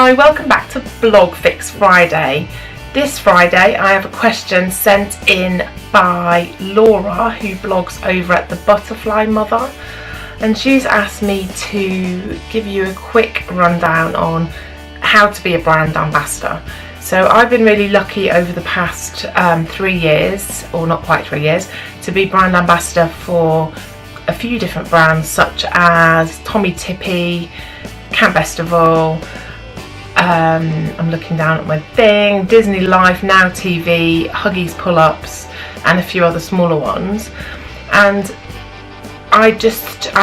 Hi, welcome back to Blog Fix Friday. This Friday I have a question sent in by Laura, who blogs over at The Butterfly Mother, and she's asked me to give you a quick rundown on how to be a brand ambassador. So I've been really lucky over the past 3 years, or not quite 3 years, to be brand ambassador for a few different brands such as Tommee Tippee, Camp Festival, I'm looking down at my thing, Disney Life, Now TV, Huggies Pull-Ups, and a few other smaller ones. And I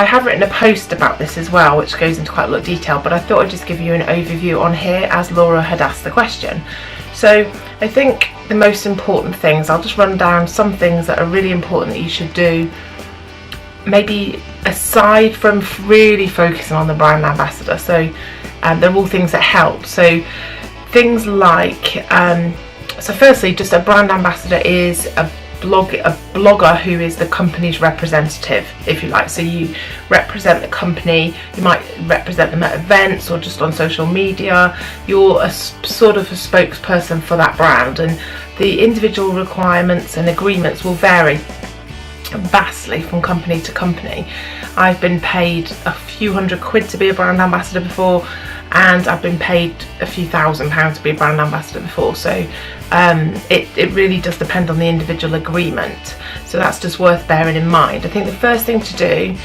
have written a post about this as well, which goes into quite a lot of detail, but I thought I'd just give you an overview on here as Laura had asked the question. So I think the most important things, I'll just run down some things that are really important that you should do, maybe aside from really focusing on the brand ambassador. So they're all things that help. So things like, so firstly, just a brand ambassador is a blogger who is the company's representative, if you like. So you represent the company, you might represent them at events or just on social media. You're a sort of a spokesperson for that brand, and the individual requirements and agreements will vary vastly from company to company. I've been paid a few £100 to be a brand ambassador before, and I've been paid a few £1,000s to be a brand ambassador before, so it really does depend on the individual agreement. So that's just worth bearing in mind. I think the first thing to do,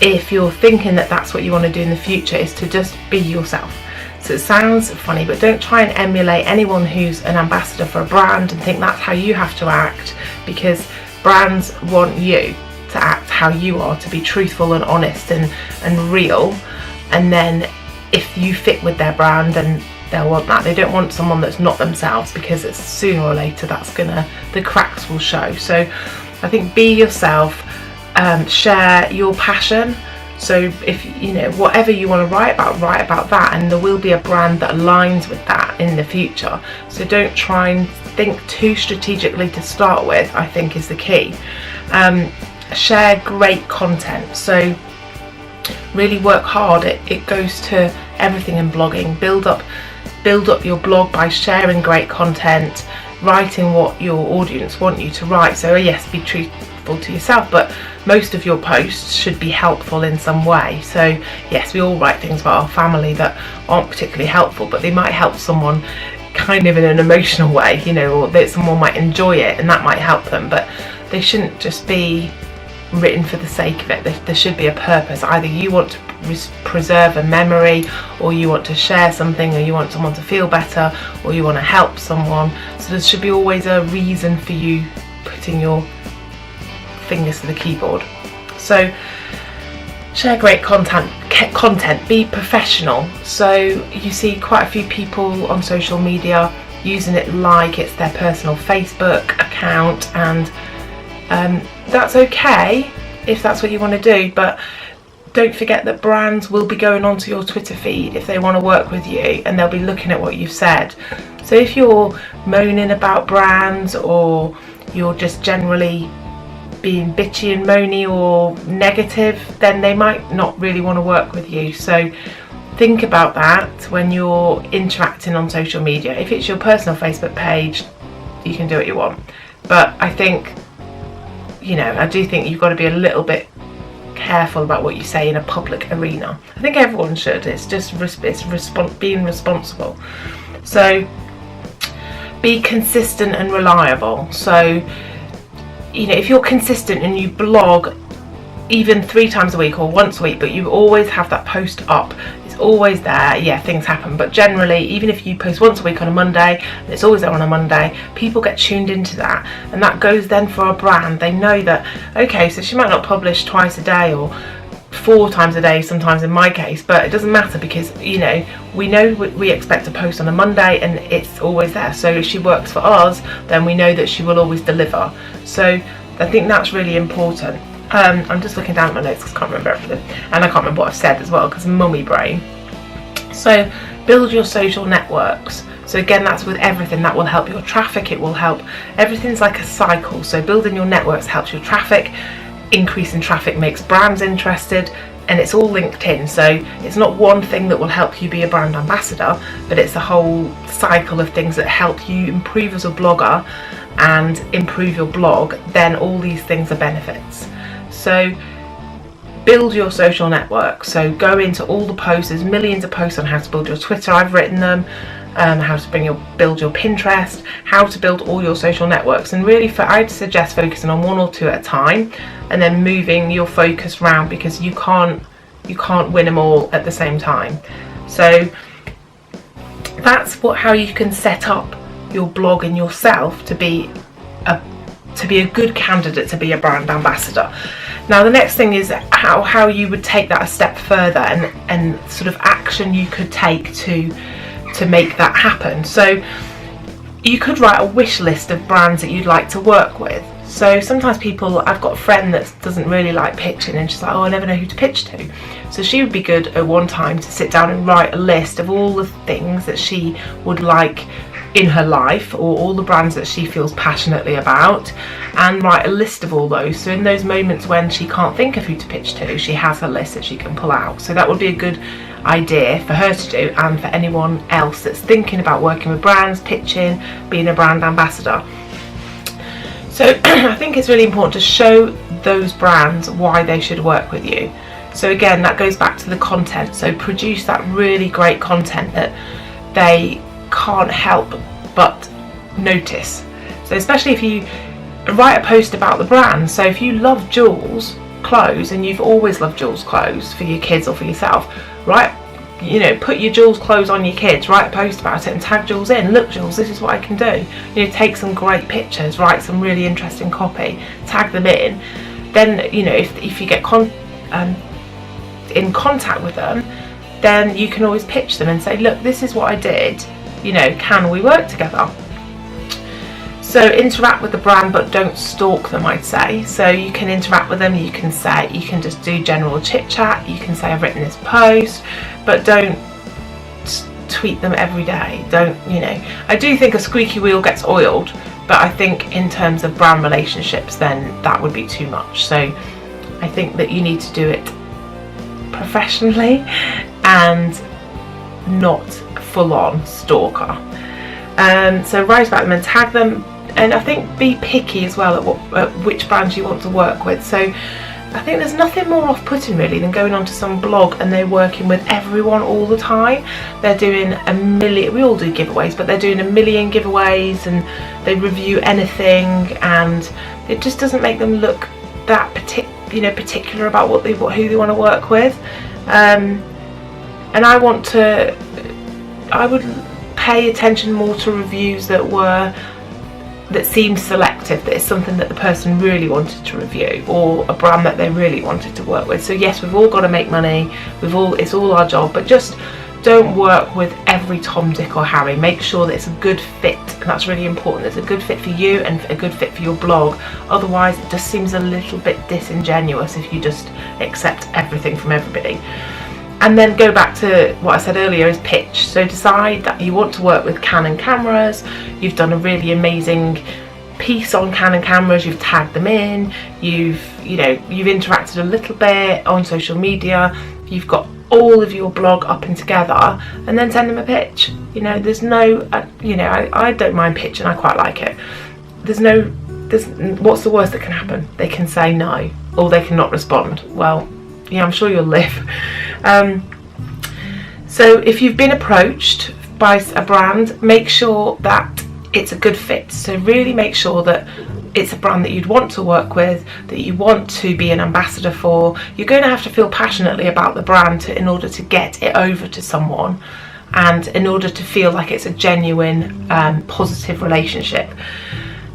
if you're thinking that that's what you want to do in the future, is to just be yourself. So it sounds funny, but don't try and emulate anyone who's an ambassador for a brand and think that's how you have to act, because brands want you to act how you are, to be truthful and honest and real, and then if you fit with their brand, then they'll want that. They don't want someone that's not themselves, because it's sooner or later the cracks will show. So I think be yourself, share your passion. So if whatever you want to write about that, and there will be a brand that aligns with that in the future. So don't try and think too strategically to start with, I think is the key. Share great content. So really work hard. It goes to everything in blogging. Build up your blog by sharing great content, writing what your audience want you to write. So yes, be truthful to yourself, but most of your posts should be helpful in some way. So yes, we all write things about our family that aren't particularly helpful, but they might help someone kind of in an emotional way, or that someone might enjoy it and that might help them, but they shouldn't just be written for the sake of it. There should be a purpose. Either you want to preserve a memory, or you want to share something, or you want someone to feel better, or you want to help someone. So there should be always a reason for you putting your fingers to the keyboard. So share great content, be professional. So you see quite a few people on social media using it like it's their personal Facebook account, and that's okay if that's what you want to do, but don't forget that brands will be going onto your Twitter feed if they want to work with you, and they'll be looking at what you've said. So if you're moaning about brands, or you're just generally being bitchy and moany or negative, then they might not really want to work with you. So think about that when you're interacting on social media. If it's your personal Facebook page, you can do what you want, but I think I do think you've got to be a little bit careful about what you say in a public arena. I think everyone should. It's just being responsible. So be consistent and reliable. So if you're consistent and you blog even 3 times a week or once a week, but you always have that post up, it's always there. Yeah, things happen, but generally, even if you post once a week on a Monday and it's always there on a Monday, people get tuned into that, and that goes then for a brand. They know that, okay, so she might not publish twice a day or 4 times a day sometimes in my case, but it doesn't matter, because we know we expect to post on a Monday and it's always there. So if she works for us, then we know that she will always deliver. So I think that's really important. I'm just looking down at my notes because I can't remember everything, and I can't remember what I've said as well because mummy brain. So build your social networks. So again, that's with everything. That will help your traffic, it will help, everything's like a cycle. So building your networks helps your traffic, increasing traffic makes brands interested, and it's all linked in. So it's not one thing that will help you be a brand ambassador, but it's a whole cycle of things that help you improve as a blogger and improve your blog. Then all these things are benefits. So build your social network. So go into all the posts. There's millions of posts on how to build your Twitter. I've written them. How to build your Pinterest, how to build all your social networks, and really I'd suggest focusing on one or two at a time, and then moving your focus around, because you can't win them all at the same time. So that's how you can set up your blog and yourself to be a good candidate to be a brand ambassador. Now the next thing is how you would take that a step further, and sort of action you could take to make that happen. So you could write a wish list of brands that you'd like to work with. So sometimes I've got a friend that doesn't really like pitching, and she's like, oh, I never know who to pitch to. So she would be good at one time to sit down and write a list of all the things that she would like in her life, or all the brands that she feels passionately about, and write a list of all those. So in those moments when she can't think of who to pitch to, she has a list that she can pull out. So that would be a good idea for her to do, and for anyone else that's thinking about working with brands, pitching, being a brand ambassador. So I think it's really important to show those brands why they should work with you. So again, that goes back to the content. So produce that really great content that they can't help but notice. So especially if you write a post about the brand. So if you love Joules clothes, and you've always loved Joules clothes for your kids or for yourself, put your Joules clothes on your kids, write a post about it and tag Joules in. Look, Joules, this is what I can do. Take some great pictures, write some really interesting copy, tag them in. Then if you get in contact with them, then you can always pitch them and say, look, this is what I did, can we work together? So interact with the brand, but don't stalk them, I'd say. So you can interact with them, you can just do general chit chat, you can say, I've written this post, but don't tweet them every day. I do think a squeaky wheel gets oiled, but I think in terms of brand relationships, then that would be too much. So I think that you need to do it professionally and not full on stalker. So write about them and tag them, and I think be picky as well at which brands you want to work with. So I think there's nothing more off-putting really than going onto some blog and they're working with everyone all the time. They're doing a million, we all do giveaways, but they're doing a million giveaways, and they review anything, and it just doesn't make them look that particular about who they want to work with. And I would pay attention more to reviews that seemed selective, that is something that the person really wanted to review, or a brand that they really wanted to work with. So yes, we've all got to make money, it's all our job, but just don't work with every Tom, Dick or Harry. Make sure that it's a good fit, and that's really important. It's a good fit for you and a good fit for your blog. Otherwise it just seems a little bit disingenuous if you just accept everything from everybody. And then go back to what I said earlier, is pitch. So decide that you want to work with Canon cameras. You've done a really amazing piece on Canon cameras, you've tagged them in, you've interacted a little bit on social media, you've got all of your blog up and together, and then send them a pitch. There's no I don't mind pitching, I quite like it. What's the worst that can happen? They can say no, or they can not respond. Well, I'm sure you'll live. So if you've been approached by a brand, make sure that it's a good fit. So really make sure that it's a brand that you'd want to work with, that you want to be an ambassador for. You're going to have to feel passionately about the brand in order to get it over to someone, and in order to feel like it's a genuine positive relationship.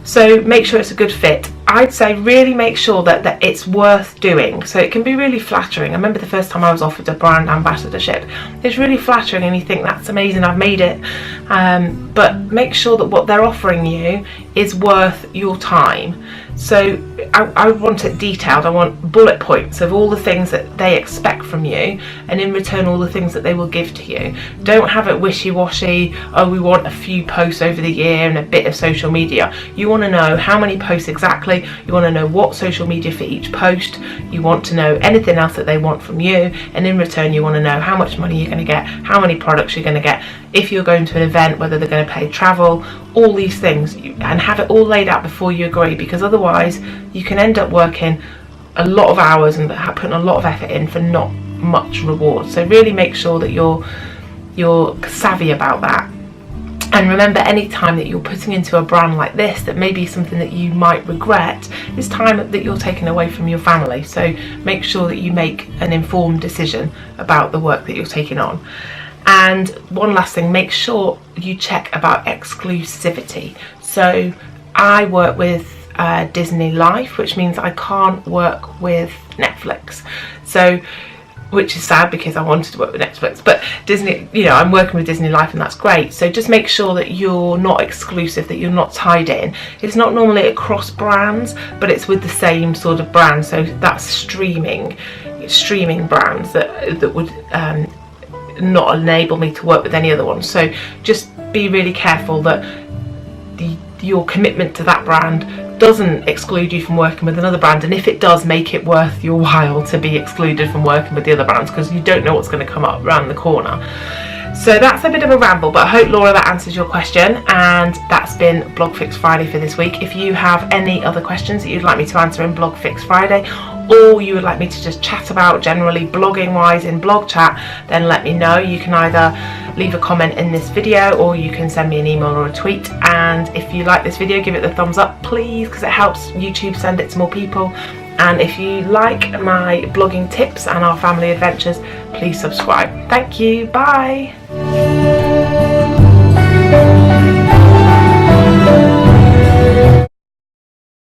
So make sure it's a good fit. I'd say really make sure that it's worth doing. So it can be really flattering. I remember the first time I was offered a brand ambassadorship. It's really flattering and you think, that's amazing, I've made it. But make sure that what they're offering you is worth your time. So I want it detailed. I want bullet points of all the things that they expect from you, and in return all the things that they will give to you. Don't have it wishy-washy, oh we want a few posts over the year and a bit of social media. You want to know how many posts exactly, you want to know what social media for each post, you want to know anything else that they want from you, and in return you want to know how much money you're going to get, how many products you're going to get, if you're going to an event, whether they're going to pay travel, all these things, and have it all laid out before you agree, because otherwise you can end up working a lot of hours and putting a lot of effort in for not much reward. So really make sure that you're savvy about that. And remember, any time that you're putting into a brand like this that may be something that you might regret, is time that you're taking away from your family. So make sure that you make an informed decision about the work that you're taking on. And one last thing, make sure you check about exclusivity. So I work with Disney Life, which means I can't work with Netflix. So, which is sad because I wanted to work with Netflix, but Disney, you know, I'm working with Disney Life and that's great. So just make sure that you're not exclusive, that you're not tied in. It's not normally across brands, but it's with the same sort of brand. So that's streaming brands that would not enable me to work with any other ones. So just be really careful that your commitment to that brand doesn't exclude you from working with another brand, and if it does, make it worth your while to be excluded from working with the other brands, because you don't know what's going to come up around the corner. So that's a bit of a ramble, but I hope, Laura, that answers your question, and that's been Blog Fix Friday for this week. If you have any other questions that you'd like me to answer in Blog Fix Friday, or you would like me to just chat about generally blogging wise in blog chat, then let me know. You can either leave a comment in this video or you can send me an email or a tweet. And if you like this video, give it the thumbs up please, because it helps YouTube send it to more people. And if you like my blogging tips and our family adventures, please subscribe. Thank you, bye.